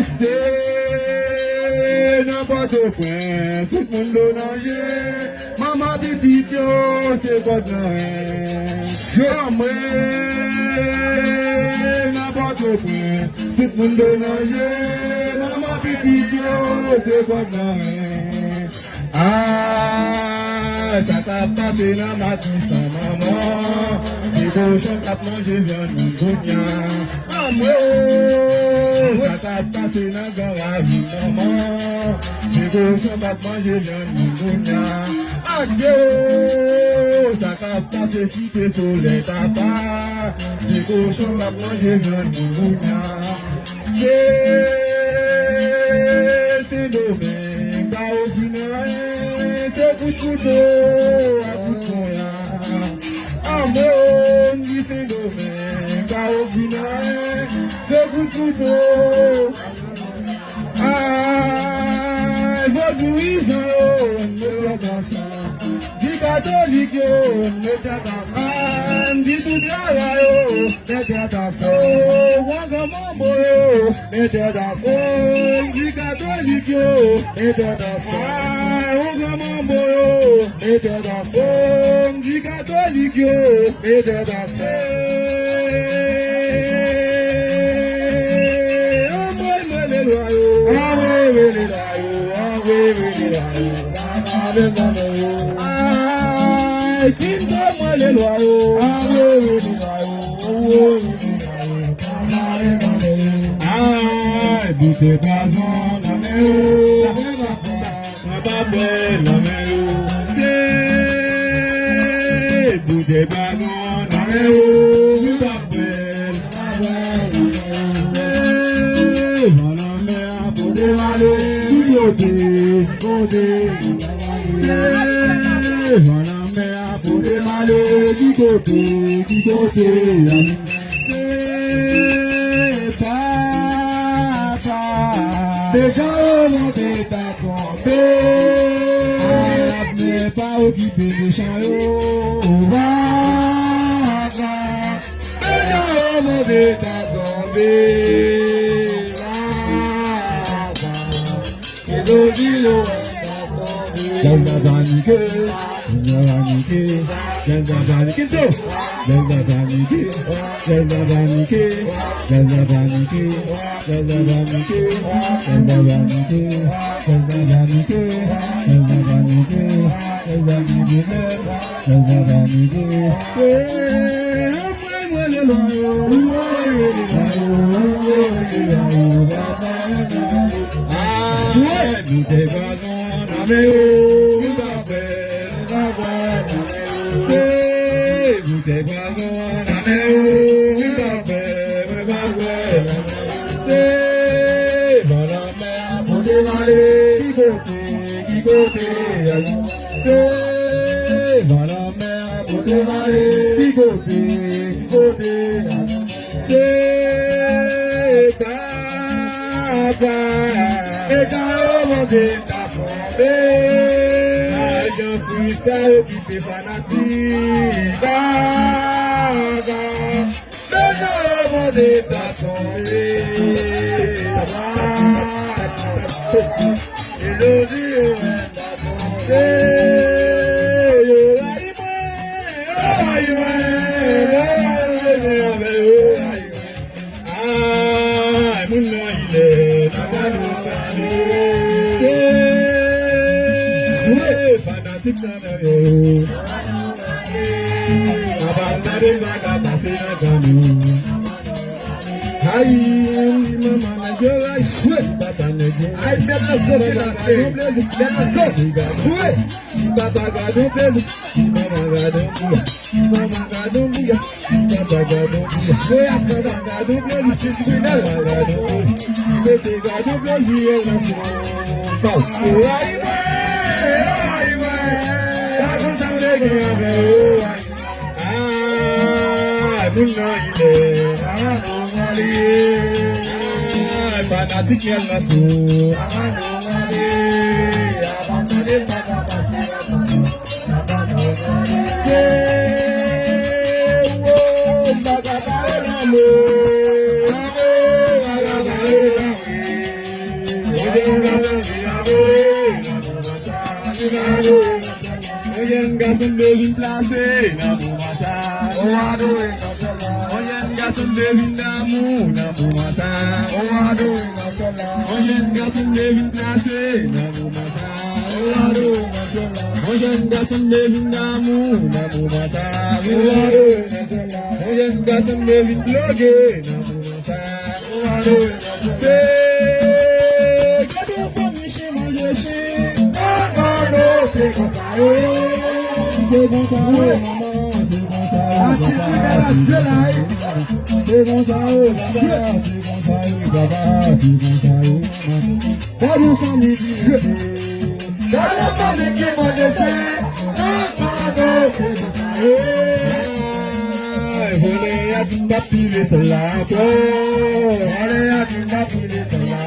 C'est n'importe quoi, tout le monde donne. Maman petite, c'est pas de jamais n'importe quoi, tout le monde donne. Maman petite, c'est pas de ah, ça t'a passé dans ma tisse, maman. C'est cochon qui a mangé viande, mon amour. Ça t'a passé dans la garage, maman. C'est cochon qui a mangé viande, mon adieu. Ça t'a passé si t'es soleil, papa. C'est cochon qui a mangé viande, mon c'est dommage, pas au final. C'est coup de couteau, à coup de poing. Amour, dit c'est dommage, pas au final. C'est coup de couteau. Ah, vaudouisant, ne t'aide pas ça. Dit catholique, ne t'aide pas ça. Dit tout travail, ne t'aide pas ça. Wangamambo, ne t'aide pas ça. Dit catholique, ne t'aide pas ça. Wangamambo, ne t'aide pas ça. Dit catholique, ne t'aide pas ça. Bouté gazon la mer, pas belle la mer, c'est bouté gazon la mer, pas belle, c'est la mer pour dévaler, tout côté, c'est la mer pour dévaler, du côté, déjà on est à camper, n'est pas occupé de chariot. Déjà on est à camper, et l'eau dit l'eau est à camper. Qu'est-ce que paniqué, qu'est-ce que paniqué, occupé fanatique, fanatique elle la sou Oyen garçon devine placer dans mon massage. Oyen garçon devine d'amour dans mon massage. Oyen garçon devine placer dans mon massage. Oyen garçon devine d'amour dans mon massage. Oyen garçon devine bloguer dans mon massage. C'est cadeau pour Michel manger chez. C'est comme ça, c'est bon ça, maman, c'est bon ça, c'est bon ça, papa, c'est bon ça, pas de famille qui dans la famille qui mange c'est voler à tout papier cela, voler à tout papier cela,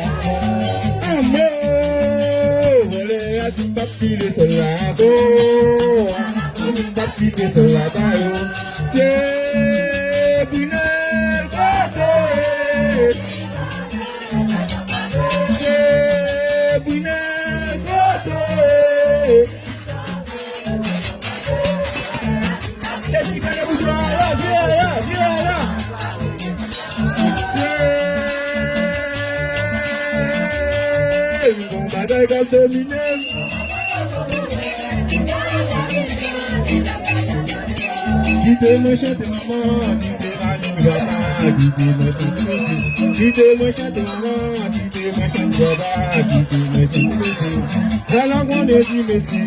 tu papi le solado, tu papi le solado, c'est bunel gato, c'est bunel gato. Qu'est-ce qu'il fait le bouton là, viens là. C'est bon bagaille gato miné. Dis-moi chante maman, dis-moi papa, dis-moi chante maman, dis-moi chante papa, dis-moi chante la langue on est dit merci.